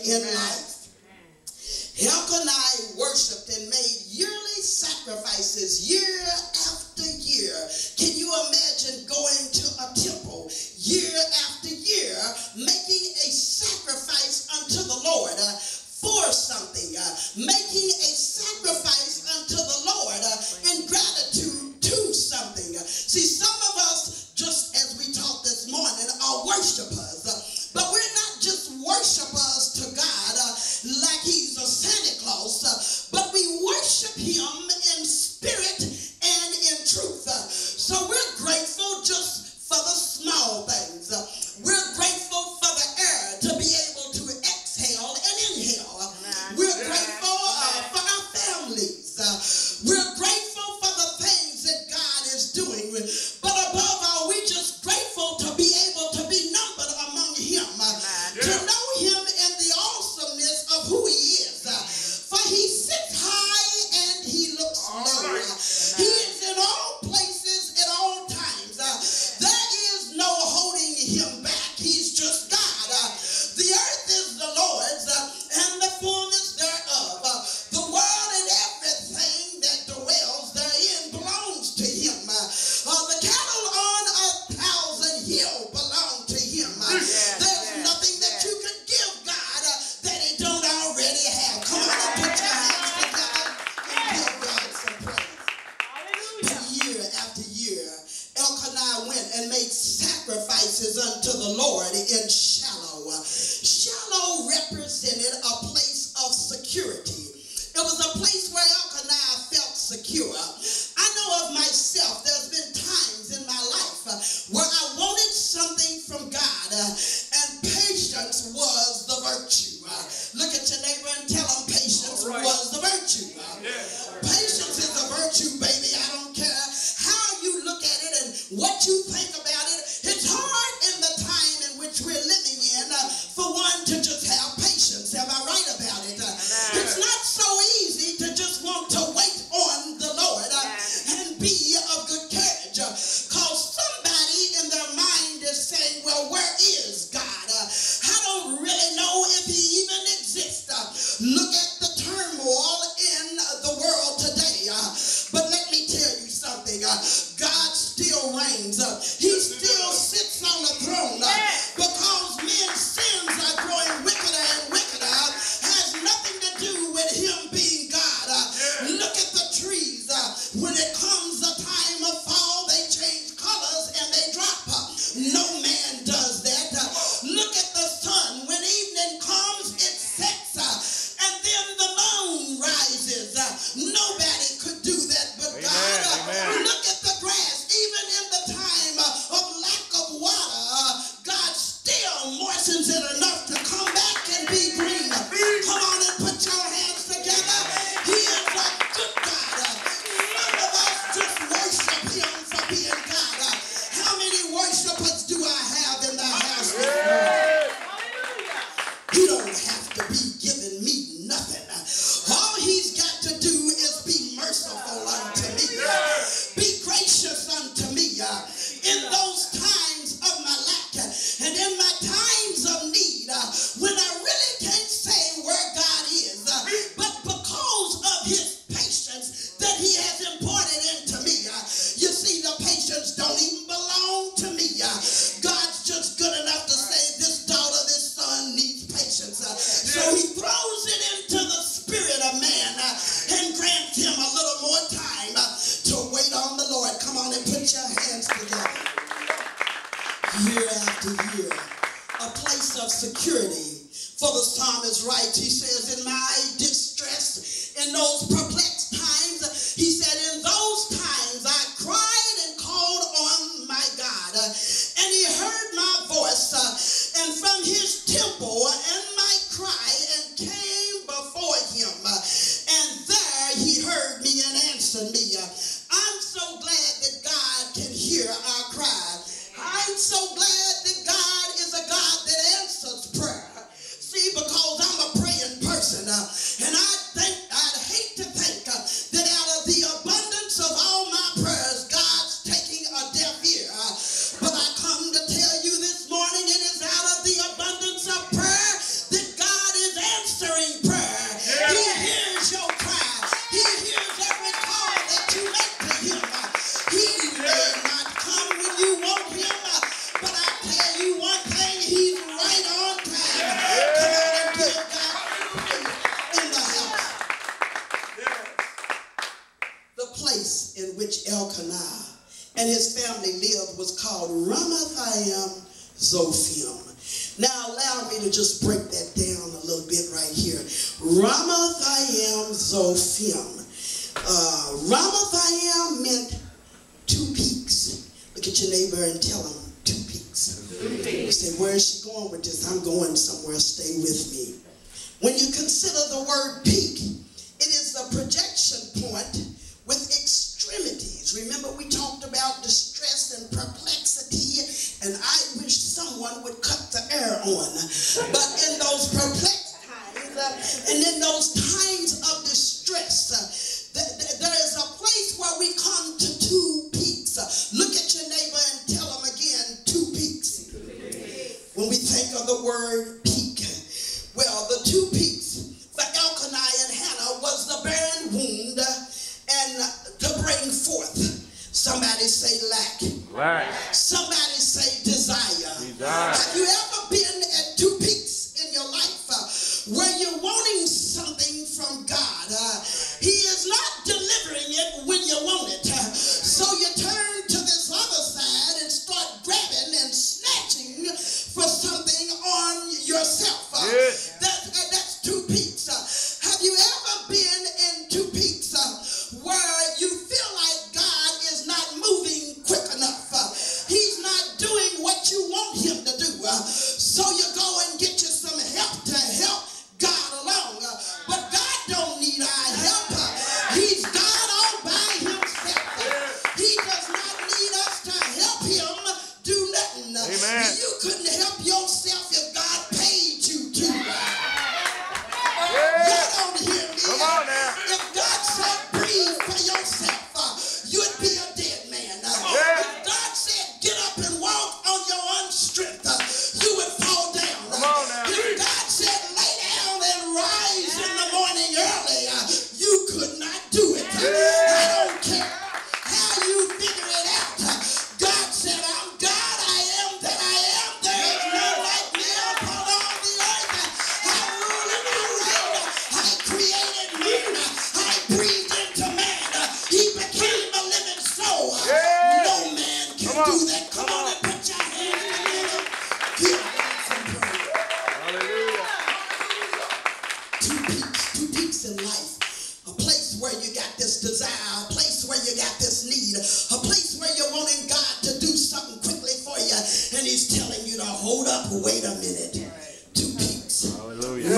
in life. Elkanah worshiped and made yearly sacrifices year after year. Can you imagine going to a temple year after year, making a sacrifice unto the Lord for something, making a sacrifice unto the Lord in gratitude to something? See, some of us, just as we talked this morning, are worshipers, but we're not just worshipers to God like he's a Santa Claus, but we worship him in spirit and in truth. So we're grateful just for the small things. We're grateful for the air to be able to exhale and inhale. We're grateful for our families. We're grateful for the things that God is doing. But above all, we're just grateful to be able to be numbered among him, to know him in the awesomeness of who he is. For he sits high and he looks low. He is in all places at all times. There is no holding him back. He's just God. The earth is the Lord's and the fullness thereof. The world and everything that dwells therein belongs to him. The cattle on 1,000 hills belong to him. There's nothing that you can give God that he don't already have. Come on and put your hands together and give God some praise. Year after year, Elkanah went and made sacrifices unto the Lord in Shiloh. Shiloh represented a place of security. It was a place where Elkanah felt secure. I know of myself, there's been times in my life where I wanted something from God, and patience was the virtue. Look at your neighbor and tell them patience was the virtue. Patience is a virtue, baby. I don't care how you look at it and what you think about it. It's hard in the time in which we're living in for one to just have patience. Am I right about it? It's not so easy to just want to wait on the Lord and be of good courage, because somebody in their mind is saying, well, where is God? I don't really know if he even exists. Look at the turmoil in the world today. But let me tell you something. God still reigns. He still sits on the throne. Because men's sins are growing wickeder and wickeder has nothing to do with him being God. Look at the trees. When it comes a time of fall, they change colors and they drop. No man does that. Look at the sun. When evening comes, it sets. And then the moon rises. Nobody could do that but God. Look at the grass. Even in the time of lack of water, God still moistens it enough to come back and be green. Come on and put your hands together. He is a good God. Some of us just worship him for being God. How many worshipers do I have in the house this morning? He don't have to be giving me nothing. All he's got to do is be merciful unto me. Be gracious unto me in those times of my lack and in my times of need, when I really can't say where God is, but because of his patience that he has imparted into me. You see, the patience don't even belong to me. God's just good enough to say, this daughter, this son needs patience. So he throws it into the spirit of man and grants him a little more time to wait on the Lord. Come on and put your hands together. Year after year, a place of security. For the psalmist writes, he says, in my distress, in those perplexed times, he said, in those times I cried and called on my God, and he heard my voice, and from his temple and my cry, and came before him, and there he heard me and answered me. I'm so glad that God can hear our cry. I'm so glad that God is a God that answers prayer. See, because I'm a praying person, and I'd hate to think that out of the abundance of all my prayers, God's taking a deaf ear. But I come to tell you this morning, it is out of the abundance of prayer that God is Ramathaim Zophim. Now allow me to just break that down a little bit right here. Ramathaim Zophim. Ramathaim meant two peaks. Look at your neighbor and tell him 2 peaks. You say, where is she going with this? I'm going somewhere. Stay with me. When you consider the word peak, it is a projection point with extremities. Remember, we talked about distress and perplexity, and I wish someone would cut the air on. But in those perplexed times, and in those times of distress, there is a place where we come to 2 peaks. Look at your neighbor and tell them again, 2 peaks. When we think of the word peak, well, the 2 peaks for Elkanah and Hannah was the barren wound and to bring forth. Somebody say lack. Somebody say desire. Have you ever been at 2 peaks in your life where you're wanting something from God? He is not delivering it when you want it. So you turn to this other side and start grabbing and snatching for something on yourself. That's 2 peaks. Have you ever been in 2 peaks where you feel like God is not moving quick enough? He's not doing what you want him to do. So you go and get you some help to help God along. But God don't need our help. He's God all by himself. He does not need us to help him do nothing. Amen. You couldn't help yourself if God paid you to. You don't hear me. Come on now. If God said breathe for yourself, you'd be a dead man. If God said get up and walk on your own strength, you would fall down. Come on now. If God said lay down and rise in the morning early, you could not do it. I don't care how you figure it out. God said, I'm God, I am that I am. There is none like me upon all the earth. I rule and I reign. I created man. I breathed into man. He became a living soul. No man can do that. Come on and put your hands together. Give God some praise. Hallelujah. 2 peaks in life. A place where you got this desire, a place where you got this need, a place where you're wanting God to do something quickly for you, and he's telling you to hold up, wait a minute. 2 peaks. Hallelujah.